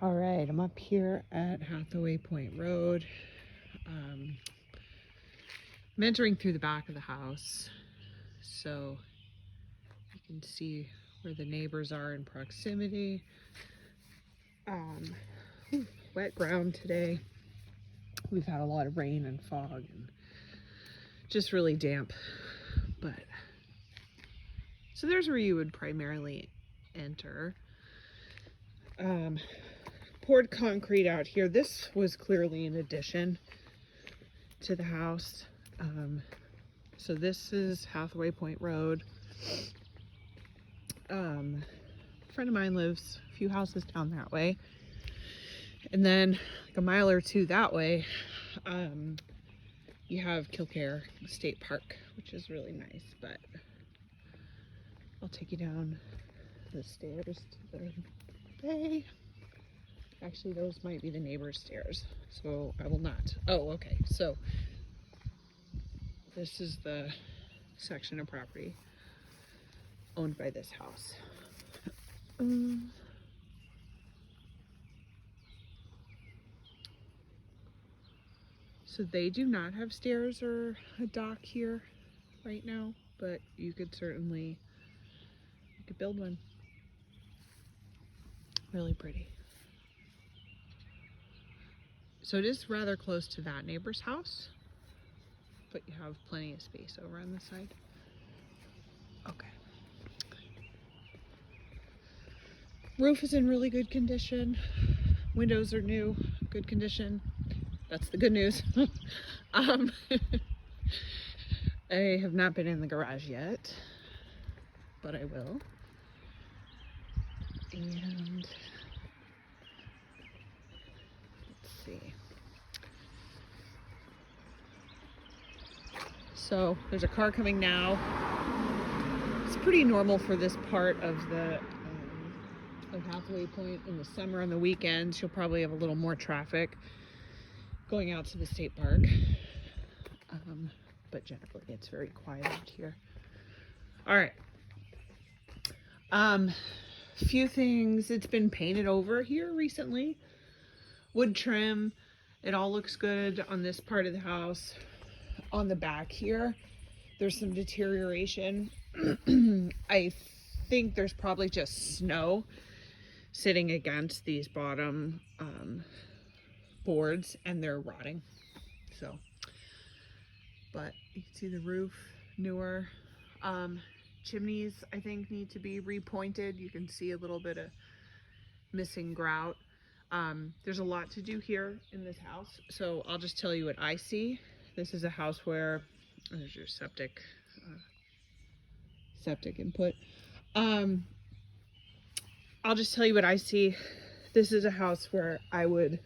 All right, I'm up here at Hathaway Point Road. I'm entering through the back of the house, so you can see where the neighbors are in proximity. Wet ground today. We've had a lot of rain and fog and just really damp. But so there's where you would primarily enter. Poured concrete out here. This was clearly an addition to the house. So this is Hathaway Point Road. A friend of mine lives a few houses down that way. And then like a mile or two that way, you have Kilcare State Park, which is really nice, but I'll take you down the stairs to the bay. Actually, those might be the neighbor's stairs, so I will not. Oh, okay. So this is the section of property owned by this house. So they do not have stairs or a dock here right now, but you could build one. Really pretty. So it is rather close to that neighbor's house, but you have plenty of space over on this side. Okay. Roof is in really good condition. Windows are new, good condition. That's the good news. I have not been in the garage yet, but I will. And let's see. So there's a car coming now. It's pretty normal for this part of of Hathaway Point in the summer. On the weekends, you'll probably have a little more traffic going out to the state park. But generally it's very quiet out here. All right. Few things. It's been painted over here recently. Wood trim. It all looks good on this part of the house. On the back here, there's some deterioration. I think there's probably just snow sitting against these bottom boards, and they're rotting. So, but you can see the roof, newer. Chimneys, I think, need to be repointed. You can see a little bit of missing grout. There's a lot to do here in this house, so I'll just tell you what I see. This is a house where, there's your septic input. I'll just tell you what I see. This is a house where I would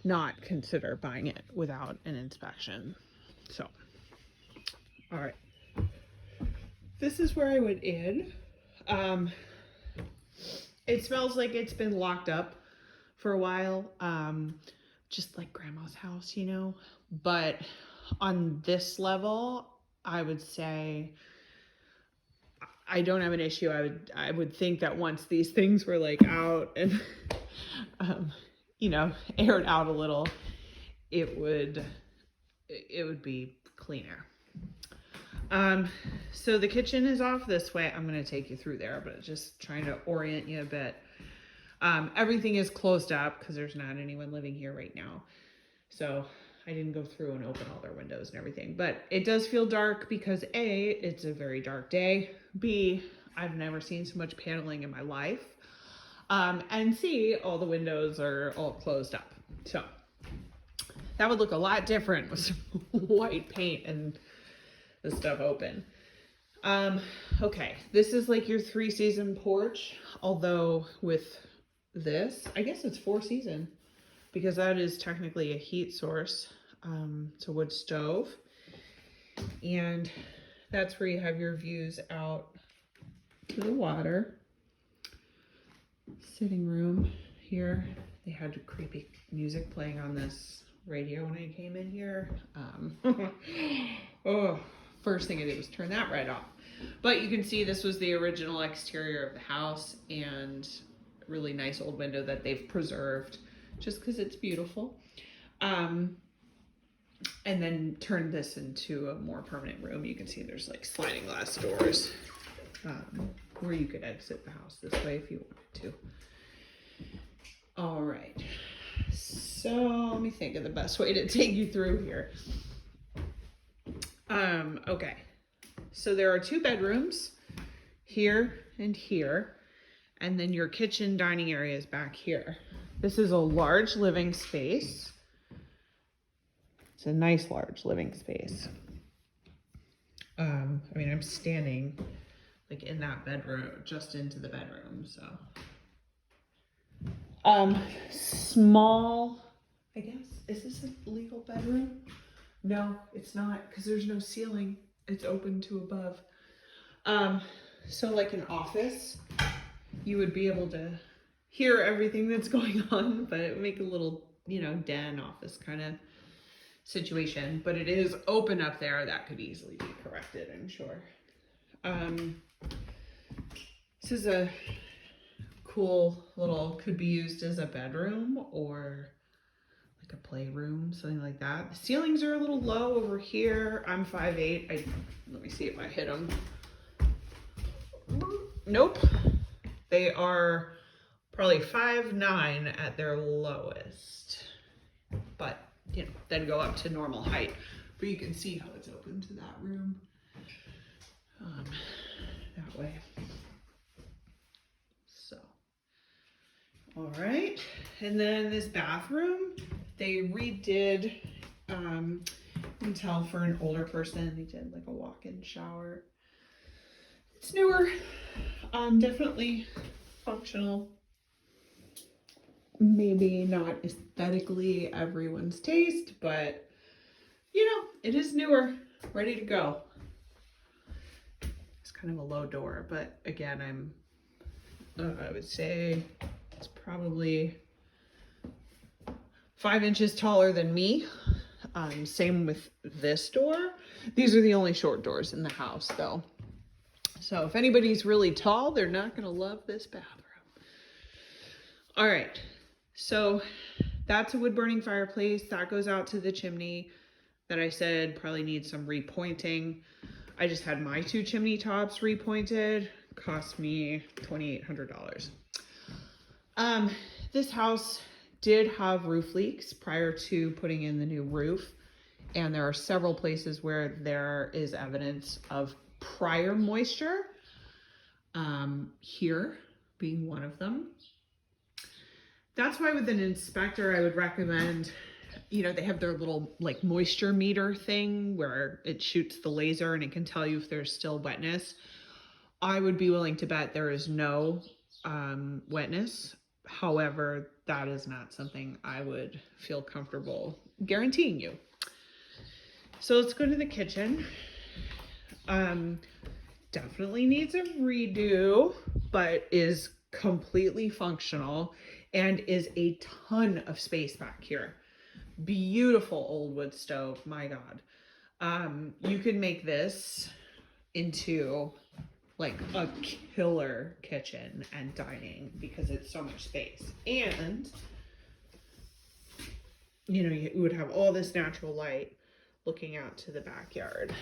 not consider buying it without an inspection. So, all right. This is where I went in. It smells like it's been locked up for a while. Just like grandma's house, you know. But on this level, I would say I don't have an issue. I would think that once these things were like out and aired out a little, it would be cleaner. So the kitchen is off this way. I'm going to take you through there, but just trying to orient you a bit. Everything is closed up because there's not anyone living here right now. So I didn't go through and open all their windows and everything, but it does feel dark because A, it's a very dark day. B, I've never seen so much paneling in my life. And C, all the windows are all closed up. So that would look a lot different with some white paint and the stuff open. Okay, this is like your 3-season porch, although with this, I guess it's 4-season because that is technically a heat source. It's a wood stove, and that's where you have your views out to the water. Sitting room here. They had creepy music playing on this radio when I came in here. First thing I did was turn that right off. But you can see this was the original exterior of the house, and really nice old window that they've preserved just because it's beautiful. And then turn this into a more permanent room. You can see there's like sliding glass doors where you could exit the house this way if you wanted to. All right, so let me think of the best way to take you through here. Okay, so there are 2 bedrooms here and here, and then your kitchen dining area is back here. This is a large living space. It's a nice large living space. I mean, I'm standing like in that bedroom, just into the bedroom, so. Small, I guess, is this a legal bedroom? No, it's not, because there's no ceiling. It's open to above. So like an office, you would be able to hear everything that's going on, but it would make a little, you know, den office kind of situation. But it is open up there. That could easily be corrected, I'm sure. This is a cool little, could be used as a bedroom or like a playroom, something like that. The ceilings are a little low over here. I'm 5'8". Let me see if I hit them. Nope. They are probably 5'9" at their lowest, but you know, then go up to normal height. But you can see how it's open to that room that way. So, all right. And then this bathroom, they redid, you can tell for an older person, they did like a walk-in shower. It's newer, definitely functional. Maybe not aesthetically everyone's taste, but you know, it is newer, ready to go. It's kind of a low door, but again, I would say it's probably 5 inches taller than me. Same with this door. These are the only short doors in the house though. So if anybody's really tall, they're not gonna love this bathroom. All right, so that's a wood burning fireplace. That goes out to the chimney that I said probably needs some repointing. I just had my 2 chimney tops repointed. Cost me $2,800. This house did have roof leaks prior to putting in the new roof. And there are several places where there is evidence of prior moisture. Here being one of them. That's why with an inspector, I would recommend, you know, they have their little like moisture meter thing where it shoots the laser and it can tell you if there's still wetness. I would be willing to bet there is no wetness. However, that is not something I would feel comfortable guaranteeing you. So let's go to the kitchen. Definitely needs a redo, but is completely functional and is a ton of space back here. Beautiful old wood stove, my God. You can make this into like a killer kitchen and dining because it's so much space. And, you know, you would have all this natural light looking out to the backyard.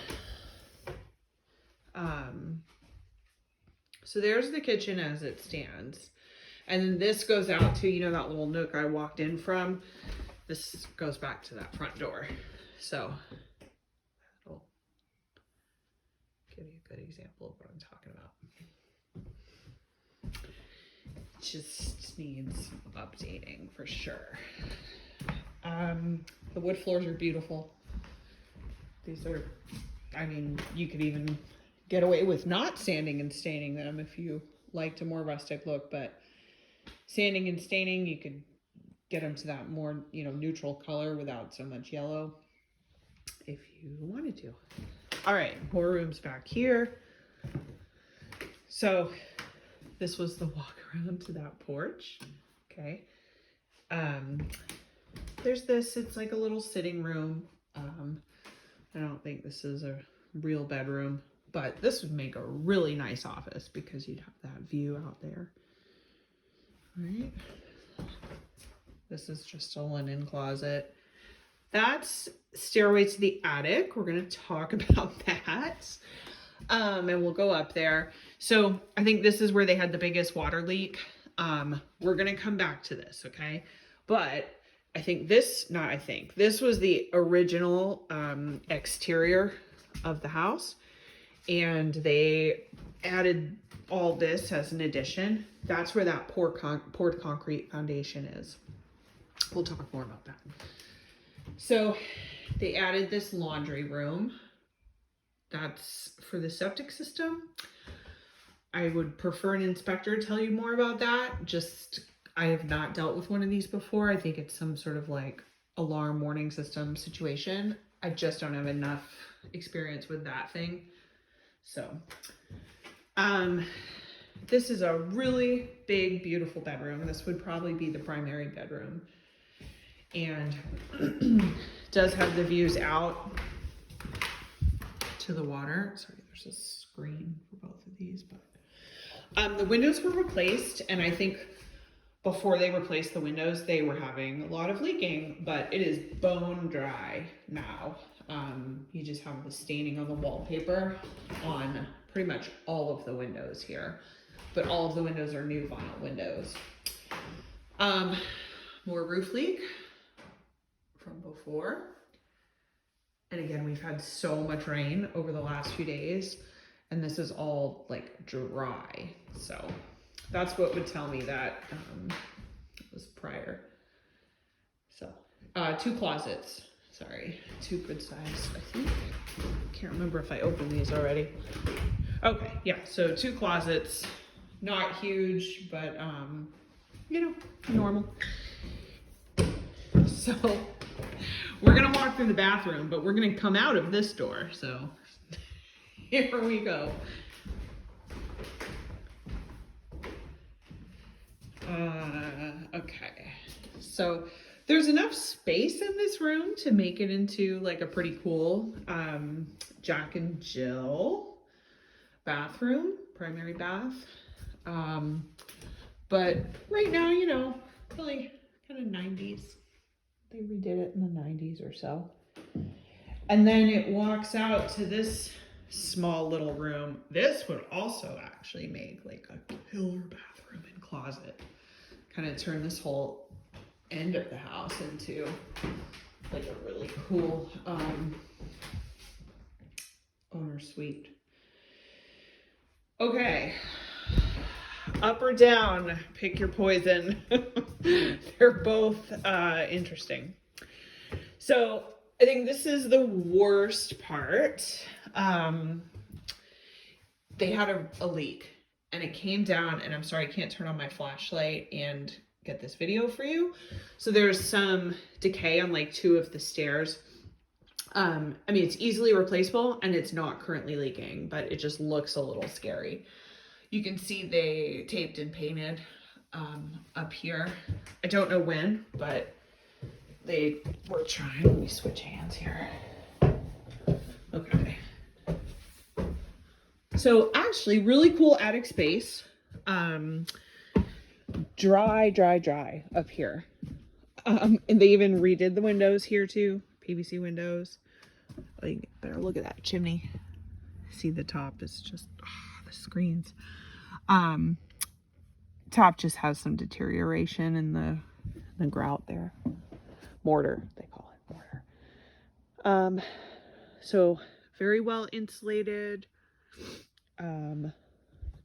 So there's the kitchen as it stands. And then this goes out to, you know, that little nook I walked in from. This goes back to that front door. So that'll give you a good example of what I'm talking about. It just needs updating for sure. The wood floors are beautiful. These are, I mean, you could even get away with not sanding and staining them if you liked a more rustic look, but sanding and staining, you could get them to that more, you know, neutral color without so much yellow if you wanted to. All right, more rooms back here. So this was the walk around to that porch. Okay. There's this, it's like a little sitting room. I don't think this is a real bedroom, but this would make a really nice office because you'd have that view out there. All right. This is just a linen closet. That's stairway to the attic. We're going to talk about that. And we'll go up there. So I think this is where they had the biggest water leak. We're going to come back to this, okay? But this was the original exterior of the house. And they added all this as an addition. That's where that poured concrete foundation is. We'll talk more about that. So they added this laundry room. That's for the septic system. I would prefer an inspector tell you more about that. I have not dealt with one of these before. I think it's some sort of like alarm warning system situation. I just don't have enough experience with that thing. So, this is a really big, beautiful bedroom. This would probably be the primary bedroom. And does have the views out to the water. Sorry, there's a screen for both of these, but the windows were replaced, and I think before they replaced the windows, they were having a lot of leaking, but it is bone dry now. You just have the staining on the wallpaper on pretty much all of the windows here, but all of the windows are new vinyl windows. More roof leak from before. And again, we've had so much rain over the last few days, and this is all like dry. So that's what would tell me that it was prior. So 2 closets, two good size, I think. Can't remember if I opened these already. Okay, yeah, so 2 closets, not huge, but normal. So we're gonna walk through the bathroom, but we're gonna come out of this door. So here we go. Okay, so there's enough space in this room to make it into like a pretty cool Jack and Jill bathroom, primary bath. But right now, really kind of 90s. They redid it in the 90s or so. And then it walks out to this small little room. This would also actually make like a killer bathroom and closet. Kind of turn this whole end of the house into like a really cool owner suite. Okay. Up or down, pick your poison. They're both interesting. So I think this is the worst part. They had a leak, and it came down, and I'm sorry, I can't turn on my flashlight and get this video for you. So there's some decay on like 2 of the stairs. It's easily replaceable, and it's not currently leaking, but it just looks a little scary. You can see they taped and painted up here. I don't know when, but they were trying. Let me switch hands here. Okay. So actually really cool attic space. Dry up here. And they even redid the windows here too. PVC windows. Oh, you better look at that chimney. See the top is just, the screens. Top just has some deterioration in the grout there. Mortar, they call it, mortar. So very well insulated,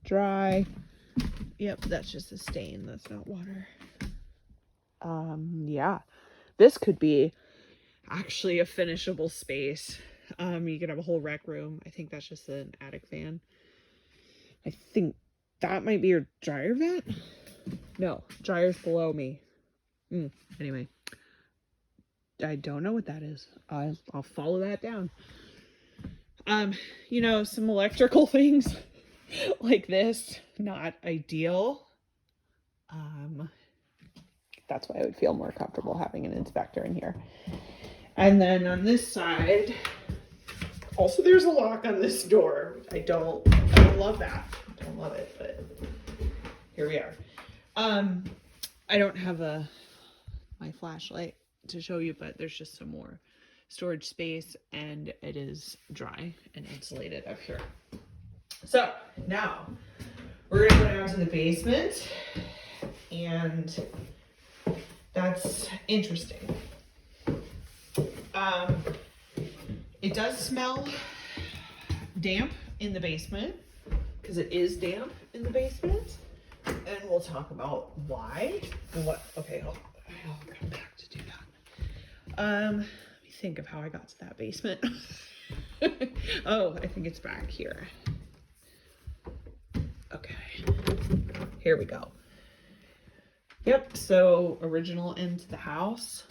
dry. Yep, that's just a stain, that's not water. Yeah, this could be actually a finishable space. You could have a whole rec room. I think that's just an attic fan. I think that might be your dryer vent. No, dryer's below me. Anyway, I don't know what that is. I'll follow that down. Some electrical things like this, not ideal. That's why I would feel more comfortable having an inspector in here. And then on this side, also there's a lock on this door. I don't love that. I don't love it, but here we are. I don't have my flashlight to show you, but there's just some more storage space, and it is dry and insulated up here. So now we're gonna go down to the basement, and that's interesting. It does smell damp in the basement, because it is damp in the basement, and we'll talk about why and what. Okay, I'll come back to do that. Let me think of how I got to that basement. Oh, I think it's back here. Okay, here we go. Yep, so original into the house,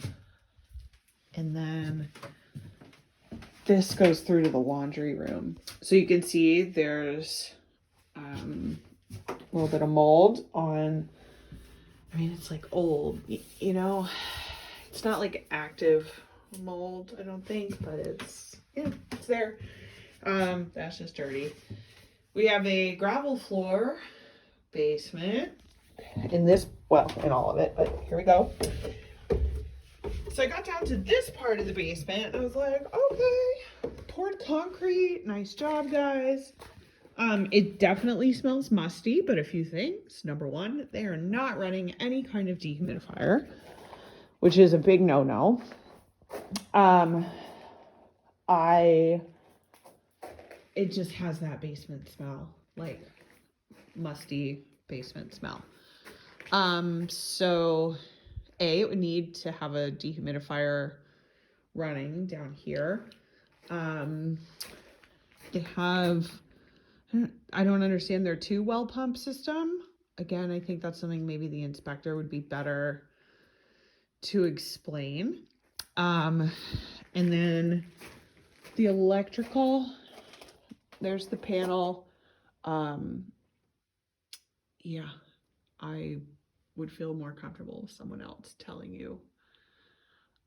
and then this goes through to the laundry room. So you can see there's a little bit of mold on, I mean, it's like old, you know, it's not like active mold, I don't think, but it's, yeah, it's there. That's just dirty. We have a gravel floor basement in this, well, in all of it, but here we go. So I got down to this part of the basement, and I was like, okay, poured concrete, nice job, guys. It definitely smells musty, but a few things. Number one, they are not running any kind of dehumidifier, which is a big no-no. It just has that basement smell, like musty basement smell. So it would need to have a dehumidifier running down here. They have, I don't understand their 2 well pump system. Again, I think that's something maybe the inspector would be better to explain. And then the electrical, there's the panel. Yeah, I would feel more comfortable with someone else telling you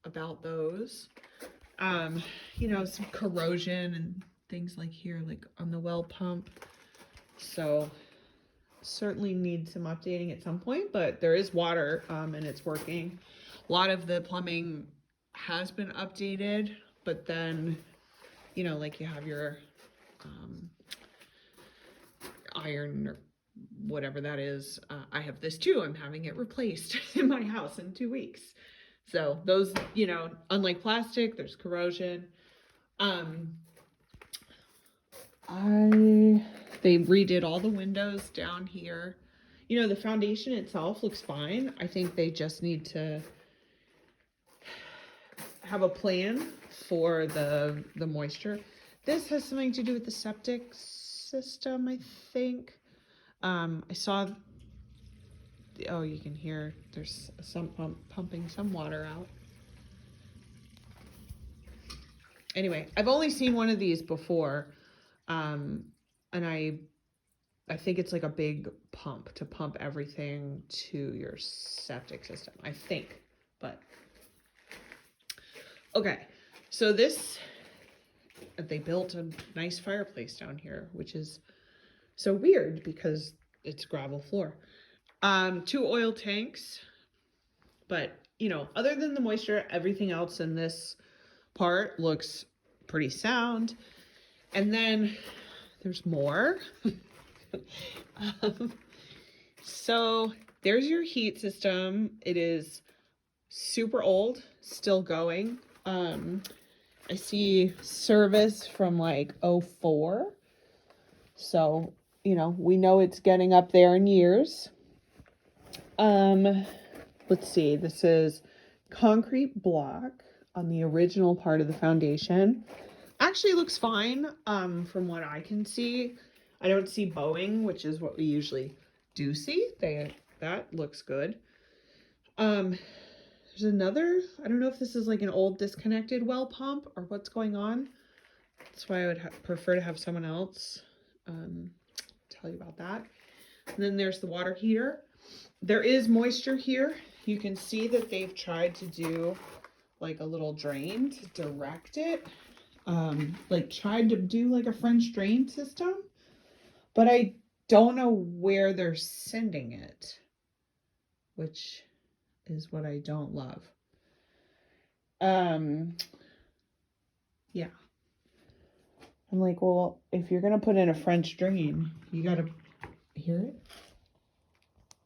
about those. You know, some corrosion and things like here, like on the well pump. So certainly need some updating at some point, but there is water, and it's working. A lot of the plumbing has been updated, but then, you know, like you have your iron or whatever that is. I have this too. I'm having it replaced in my house in 2 weeks. So those, you know, unlike plastic, there's corrosion. They redid all the windows down here. You know, the foundation itself looks fine. I think they just need to have a plan for the moisture. This has something to do with the septic system, I think. I saw, oh, you can hear there's some pumping some water out. Anyway, I've only seen one of these before, and I think it's like a big pump to pump everything to your septic system, I think, but okay. So they built a nice fireplace down here, which is so weird because it's gravel floor. 2 oil tanks, but you know, other than the moisture, everything else in this part looks pretty sound. And then there's more. So there's your heat system. It is super old, still going. I see service from like 04. So, you know, we know it's getting up there in years. Let's see, this is concrete block on the original part of the foundation. Actually looks fine, from what I can see. I don't see bowing, which is what we usually do see. That looks good. There's another, I don't know if this is like an old disconnected well pump or what's going on. That's why I would prefer to have someone else tell you about that. And then there's the water heater. There is moisture here. You can see that they've tried to do like a little drain to direct it. Like tried to do like a French drain system, but I don't know where they're sending it. which is what I don't love. Yeah. I'm like, well, if you're gonna put in a French drain, you gotta hear it. It's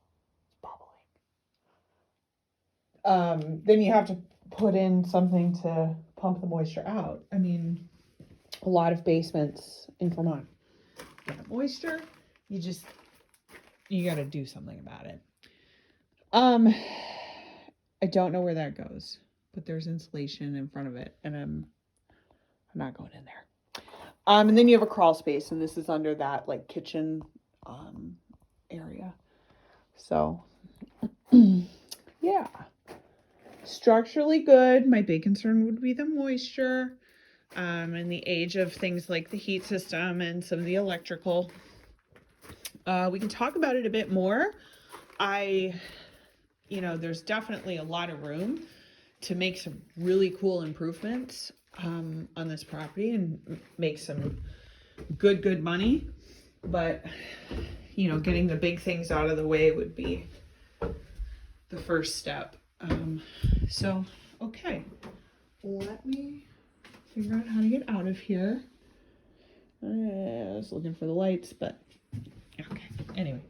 bubbling. Then you have to put in something to pump the moisture out. I mean, a lot of basements in Vermont get moisture. You gotta do something about it. I don't know where that goes, but there's insulation in front of it, and I'm not going in there. And then you have a crawl space, and this is under that like kitchen area. So yeah, structurally good. My big concern would be the moisture, and the age of things like the heat system and some of the electrical. We can talk about it a bit more. There's definitely a lot of room to make some really cool improvements on this property and make some good money. But, getting the big things out of the way would be the first step. Okay. Let me figure out how to get out of here. I was looking for the lights, but okay. Anyway.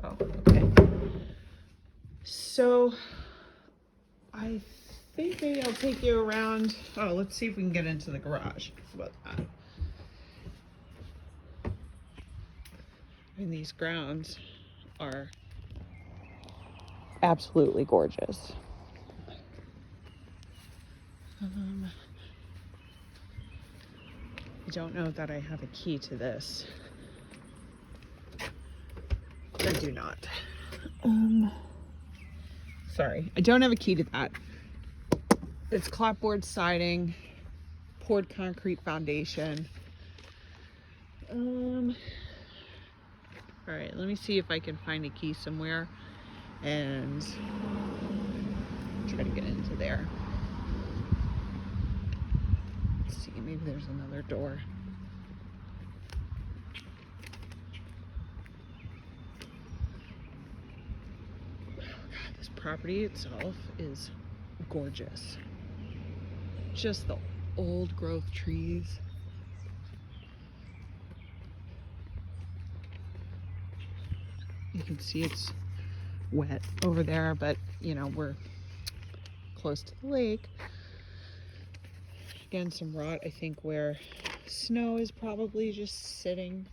Okay. So I think maybe I'll take you around. Oh, let's see if we can get into the garage. How about that? And these grounds are absolutely gorgeous. I don't know that I have a key to this. I do not. Sorry, I don't have a key to that. It's clapboard siding, poured concrete foundation. All right, let me see if I can find a key somewhere and try to get into there. Let's see, maybe there's another door. God, this property itself is gorgeous. Just the old growth trees. You can see it's wet over there, but we're close to the lake. Again, some rot, I think, where snow is probably just sitting.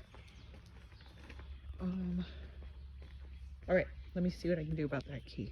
All right, let me see what I can do about that key.